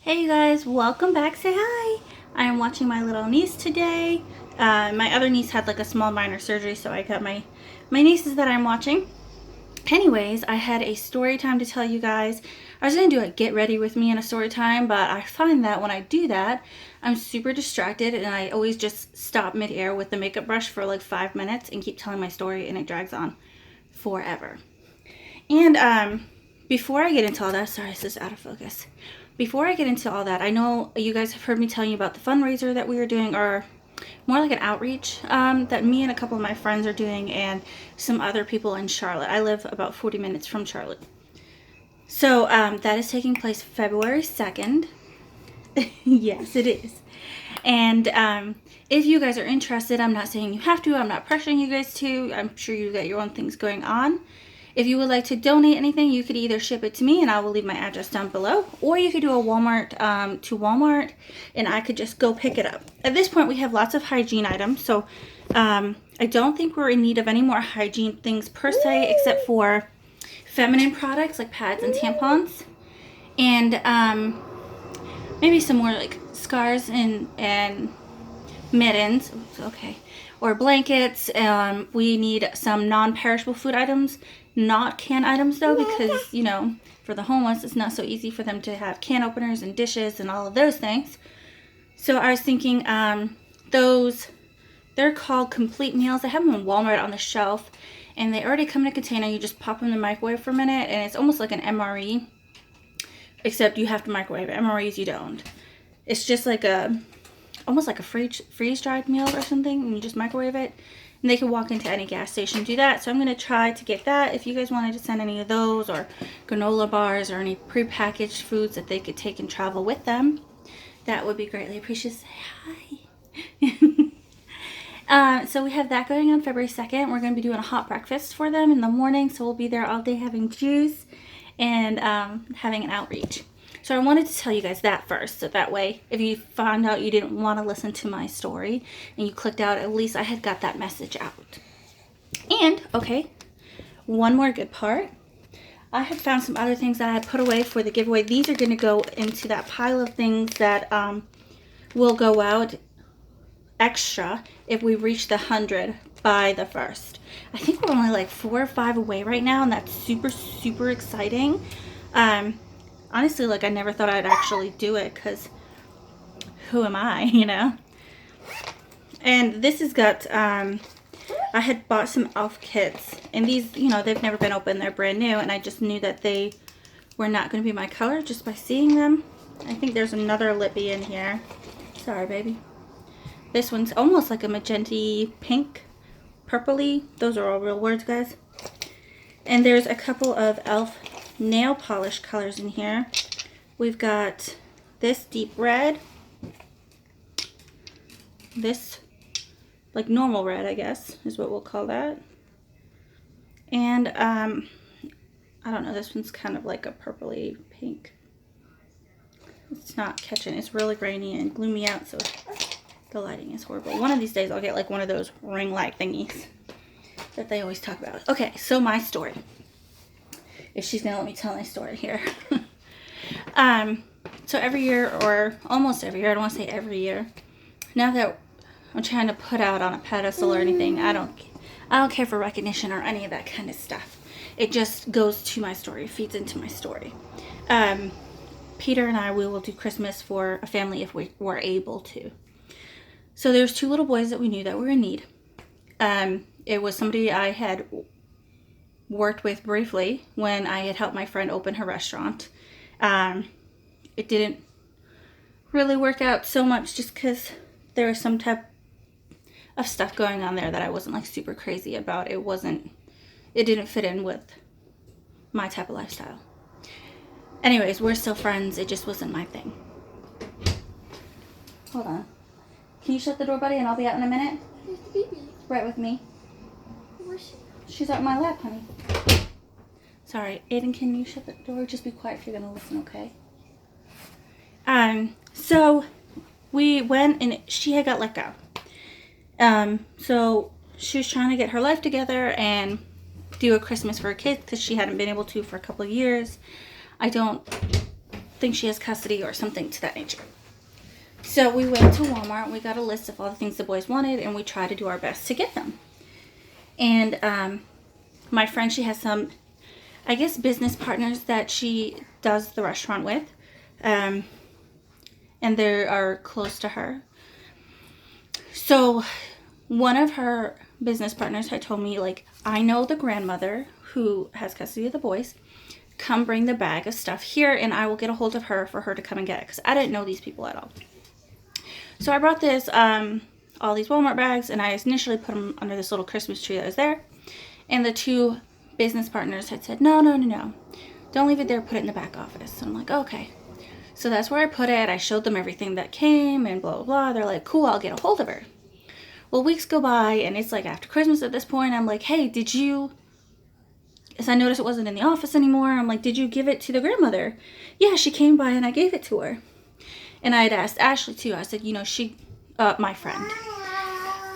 Hey you guys, welcome back. Say hi. I am watching my little niece today. My other niece had like a small minor surgery, so I got my nieces that I'm watching. Anyways, I had a story time to tell you guys. I was going to do a get ready with me and a story time, but I find that when I do that, I'm super distracted and I always just stop midair with the makeup brush for like 5 minutes and keep telling my story, and it drags on forever. And before I get into all that, sorry, this is out of focus. Before I get into all that, I know you guys have heard me telling you about the fundraiser that we were doing, or more like an outreach that me and a couple of my friends are doing, and some other people in Charlotte. I live about 40 minutes from Charlotte. So that is taking place February 2nd. Yes, it is. And if you guys are interested, I'm not saying you have to. I'm not pressuring you guys to. I'm sure you got your own things going on. If you would like to donate anything, you could either ship it to me and I will leave my address down below, or you could do a Walmart to Walmart and I could just go pick it up. At this point, we have lots of hygiene items, so I don't think we're in need of any more hygiene things per se, except for feminine products like pads and tampons, and maybe some more like scarves and mittens. Okay. Or blankets. We need some non-perishable food items, not can items though, because you know, for the homeless it's not so easy for them to have can openers and dishes and all of those things. So I was thinking they're called complete meals. I have them in Walmart on the shelf, and they already come in a container. You just pop them in the microwave for a minute, and it's almost like an MRE, except you have to microwave it. MREs you don't. It's just like almost like a freeze-dried meal or something, and you just microwave it. And they can walk into any gas station and do that. So I'm going to try to get that. If you guys wanted to send any of those, or granola bars, or any prepackaged foods that they could take and travel with them, that would be greatly appreciated. Say hi. So we have that going on February 2nd. We're going to be doing a hot breakfast for them in the morning. So we'll be there all day having juice and having an outreach. So I wanted to tell you guys that first, so that way if you found out you didn't want to listen to my story and you clicked out, at least I had got that message out. And, okay, one more good part. I had found some other things that I had put away for the giveaway. These are going to go into that pile of things that will go out extra if we reach the 100 by the 1st. I think we're only like 4 or 5 away right now, and that's super, super exciting. Honestly, like, I never thought I'd actually do it, because who am I, you know? And this has got, I had bought some elf kits, and these, you know, they've never been opened, they're brand new, and I just knew that they were not going to be my color just by seeing them. I think there's another lippy in here. Sorry, baby. This one's almost like a magenta pink, purpley. Those are all real words, guys. And there's a couple of elf nail polish colors in here. We've got this deep red, this like normal red, I guess is what we'll call that, and I don't know, this one's kind of like a purpley pink. It's not catching. It's really grainy and gloomy out, so the lighting is horrible. One of these days I'll get like one of those ring light thingies that they always talk about. Okay, so my story, if she's gonna let me tell my story here. So every year, or almost every year, I don't want to say every year, now that I'm trying to put out on a pedestal or anything, I don't care for recognition or any of that kind of stuff. It just goes to my story, feeds into my story. Peter and I, we will do Christmas for a family if we were able to. So there's 2 little boys that we knew that were in need. It was somebody I had worked with briefly when I had helped my friend open her restaurant. It didn't really work out so much just because there was some type of stuff going on there that I wasn't like super crazy about. It didn't fit in with my type of lifestyle. Anyways, we're still friends. It just wasn't my thing. Hold on. Can you shut the door, buddy, and I'll be out in a minute? Where's the baby? Right with me. Where's she? She's out in my lap, honey. Sorry, Aiden, can you shut the door? Just be quiet if you're gonna listen, okay? So we went, and she had got let go. So she was trying to get her life together and do a Christmas for her kids because she hadn't been able to for a couple of years. I don't think she has custody or something to that nature. So we went to Walmart and we got a list of all the things the boys wanted, and we tried to do our best to get them. And my friend, she has some, I guess, business partners that she does the restaurant with. And they are close to her. So one of her business partners had told me, like, I know the grandmother who has custody of the boys. Come bring the bag of stuff here and I will get a hold of her for her to come and get it. Because I didn't know these people at all. So I brought this, all these Walmart bags, and I initially put them under this little Christmas tree that was there. And the two business partners had said, no. Don't leave it there, put it in the back office. And I'm like, okay. So that's where I put it. I showed them everything that came and blah, blah, blah. They're like, cool, I'll get a hold of her. Well, weeks go by, and it's like after Christmas at this point. I'm like, hey, did you... As I noticed it wasn't in the office anymore. I'm like, did you give it to the grandmother? Yeah, she came by and I gave it to her. And I had asked Ashley too. I said, she, my friend.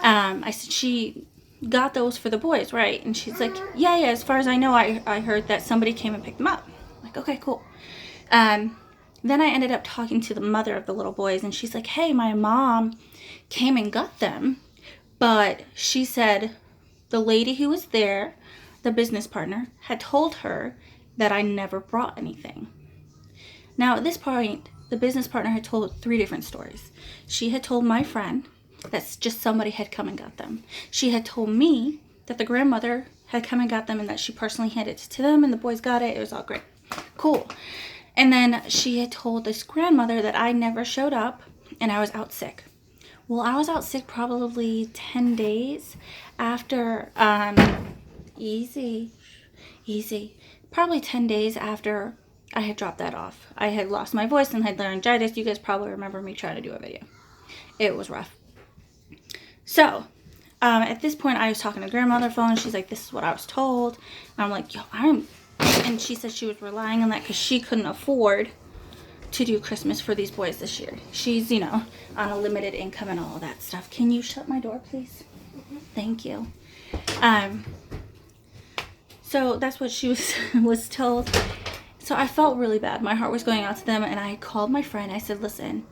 I said, she got those for the boys, right? And she's like, yeah. As far as I know, I heard that somebody came and picked them up. I'm like, okay, cool. Then I ended up talking to the mother of the little boys, and she's like, hey, my mom came and got them. But she said the lady who was there, the business partner, had told her that I never brought anything. Now, at this point, the business partner had told 3 different stories. She had told my friend that just somebody had come and got them. She had told me that the grandmother had come and got them and that she personally handed it to them and the boys got it. It was all great. Cool. And then she had told this grandmother that I never showed up and I was out sick. Well, I was out sick probably 10 days after, probably 10 days after I had dropped that off. I had lost my voice and had laryngitis. You guys probably remember me trying to do a video. It was rough. So, at this point, I was talking to grandmother phone. She's like, this is what I was told. And I'm like, and she said she was relying on that because she couldn't afford to do Christmas for these boys this year. She's, on a limited income and all of that stuff. Can you shut my door, please? Mm-hmm. Thank you. So that's what she was told. So I felt really bad. My heart was going out to them, and I called my friend. I said, listen,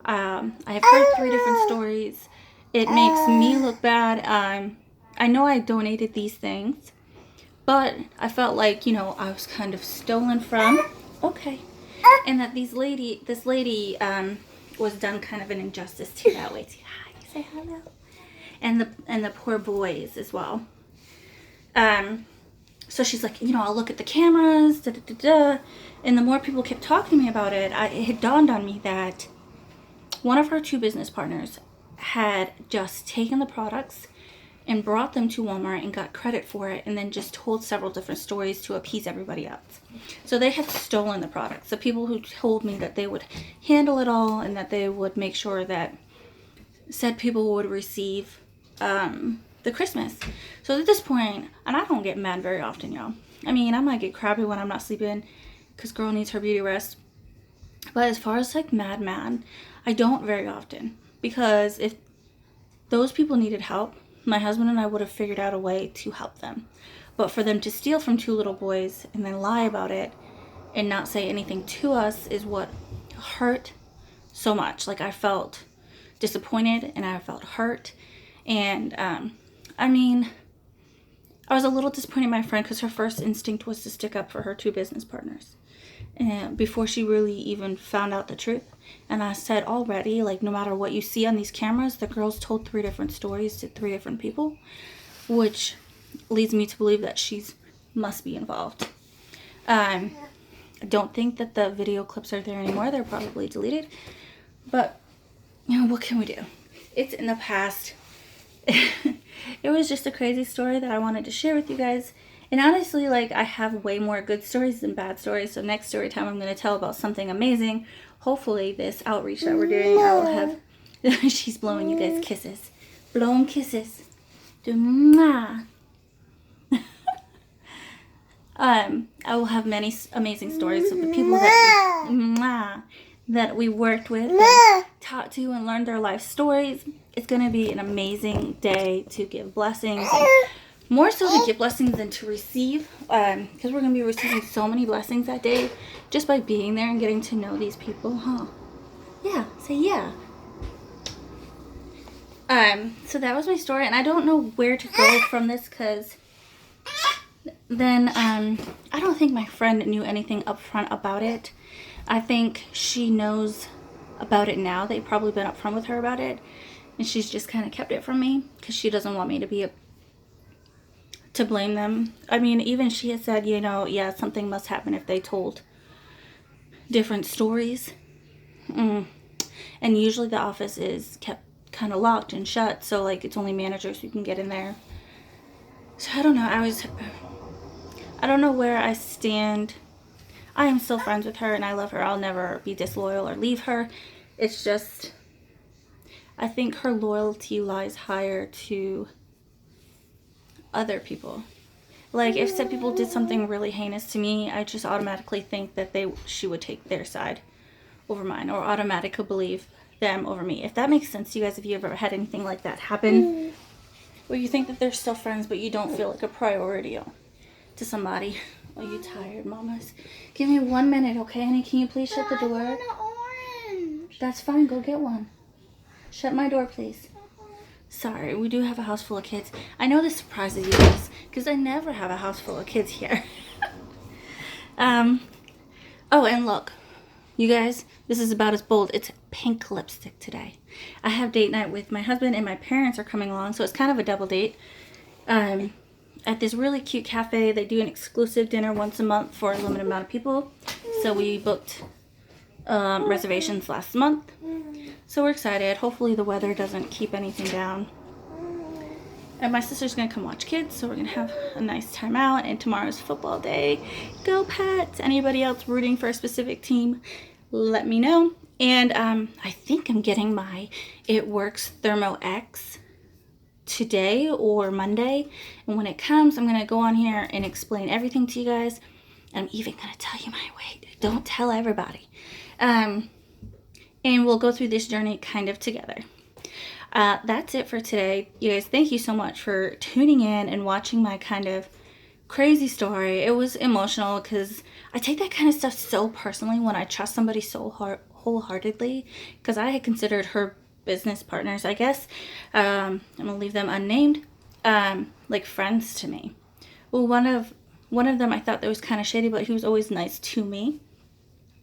I have heard 3 different stories. It makes me look bad. I know I donated these things, but I felt like, I was kind of stolen from. Okay. And that this lady was done kind of an injustice to that way. Hi, say hello. And the poor boys as well. So she's like, I'll look at the cameras, And the more people kept talking to me about it, it had dawned on me that one of her 2 business partners had just taken the products and brought them to Walmart and got credit for it and then just told several different stories to appease everybody else. So they had stolen the products. The people who told me that they would handle it all and that they would make sure that said people would receive the Christmas. So at this point, and I don't get mad very often, y'all. I mean, I might get crabby when I'm not sleeping because girl needs her beauty rest. But as far as like mad, I don't very often. Because if those people needed help, my husband and I would have figured out a way to help them. But for them to steal from 2 little boys and then lie about it and not say anything to us is what hurt so much. Like, I felt disappointed and I felt hurt. And, I was a little disappointed in my friend because her first instinct was to stick up for her 2 business partners. And before she really even found out the truth. And I said already, like, no matter what you see on these cameras, the girls told 3 different stories to 3 different people, which leads me to believe that she's must be involved. I don't think that the video clips are there anymore. They're probably deleted. But, what can we do? It's in the past. It was just a crazy story that I wanted to share with you guys. And honestly, like, I have way more good stories than bad stories. So next story time, I'm going to tell about something amazing. Hopefully, this outreach that we're doing, I will have... She's blowing you guys kisses. Blowing kisses. Do mwah. I will have many amazing stories of the people that we worked with, and talked to, and learned their life stories. It's going to be an amazing day to give blessings and More so to give blessings than to receive, because we're going to be receiving so many blessings that day just by being there and getting to know these people, huh? Yeah, say yeah. So that was my story, and I don't know where to go from this, because then, I don't think my friend knew anything upfront about it. I think she knows about it now. They've probably been upfront with her about it, and she's just kind of kept it from me, because she doesn't want me to blame them. I mean, even she has said, you know, yeah, something must happen if they told different stories. And usually the office is kept kind of locked and shut, so like it's only managers who can get in there. So I don't know. I don't know where I stand. I am still friends with her and I love her. I'll never be disloyal or leave her. It's just, I think her loyalty lies higher to other people. Like, if said people did something really heinous to me, I just automatically think that she would take their side over mine, or automatically believe them over me. If that makes sense to you guys, if you ever had anything like that happen, where you think that they're still friends, but you don't feel like a priority to somebody. Are you tired, mamas? Give me 1 minute, okay, honey? Can you please shut the door? I want an orange. That's fine. Go get one. Shut my door, please. Sorry, we do have a house full of kids. I know this surprises you guys, because I never have a house full of kids here. Oh, and look. You guys, this is about as bold. It's pink lipstick today. I have date night with my husband, and my parents are coming along, so it's kind of a double date. At this really cute cafe, they do an exclusive dinner once a month for a limited amount of people. So we booked reservations last month. So we're excited. Hopefully the weather doesn't keep anything down. And my sister's going to come watch kids, so we're going to have a nice time out. And tomorrow's football day. Go Pats! Anybody else rooting for a specific team, let me know. And I think I'm getting my It Works Thermo X today or Monday. And when it comes, I'm going to go on here and explain everything to you guys. I'm even going to tell you my weight. Don't tell everybody. And we'll go through this journey kind of together. That's it for today. You guys, thank you so much for tuning in and watching my kind of crazy story. It was emotional because I take that kind of stuff so personally when I trust somebody so wholeheartedly, because I had considered her business partners, I guess. I'm going to leave them unnamed, like friends to me. Well, one of them I thought that was kind of shady, but he was always nice to me.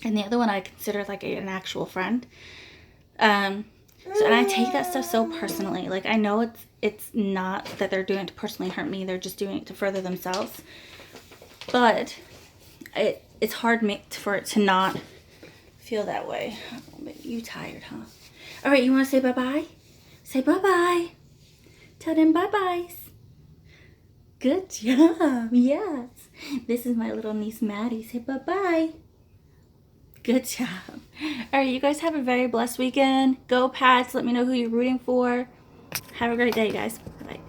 And the other one I consider like an actual friend. And I take that stuff so personally. Like, I know it's not that they're doing it to personally hurt me. They're just doing it to further themselves. But it's hard for it to not feel that way. Oh, you tired, huh? All right, you want to say bye-bye? Say bye-bye. Tell them bye-byes. Good job. Yes. This is my little niece, Maddie. Say bye-bye. Good job. All right, you guys have a very blessed weekend. Go Pats. Let me know who you're rooting for. Have a great day, guys. Bye.